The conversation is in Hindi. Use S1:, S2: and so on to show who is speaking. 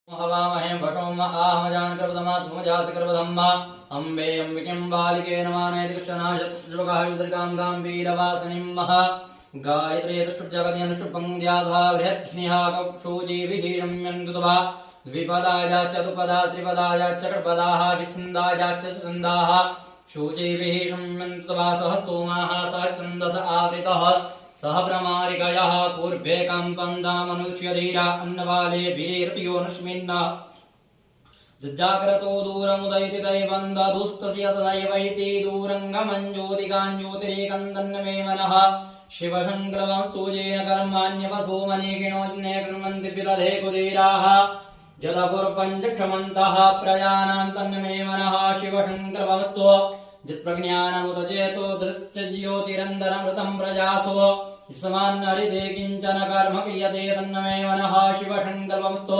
S1: हवामहे वशोम आहमजान कृपदमा धूमजास कृपदम्म अम्बे अम्बिकें बालिके नमानेति कृष्णनाशुकां गाम्भीरवासनिं गायत्री दृष्टुजगति अनुष्टुपङ्क्त्यासः बृहत्स्नेहा कक्षोजीविहीरम्यन्तुतवा द्विपदाया चतुपदा त्रिपदाया चतुर्पदाः विच्छन्दायाश्च छन्दाः शूचीविहीरम्यन्तुतवा सहस्तोमाः सहच्छन्दस आवृतः सह प्रमारिकयः पूर्वे कंपन्दामनुष्य धीरा अन्नवाले वीरेर्तियोनुष्मिन्न जज्जाग्रतो दूरमुदयति दैवन्दधुस्तस्य तदैवैति दूरङ्गमञ्ज्योतिकाञ्ज्योतिरेकन्दन्नमे मनः शिवशङ्करवस्तुजेन कर्माण्यपशोमनेकिणोज्ञे कृण्वन्ति विदधे कुदीराः जलकुर्पञ्चक्षमन्तः प्रजानां तन्नमे मनः शिवशङ्करवस्तु जित्प्रज्ञानमुदचेतो धृत्यज्योतिरन्दरमृतं प्रजासो समान्नरिते किञ्चन कर्म क्रियते तन्नमे मनः शिवशङ्करवस्तु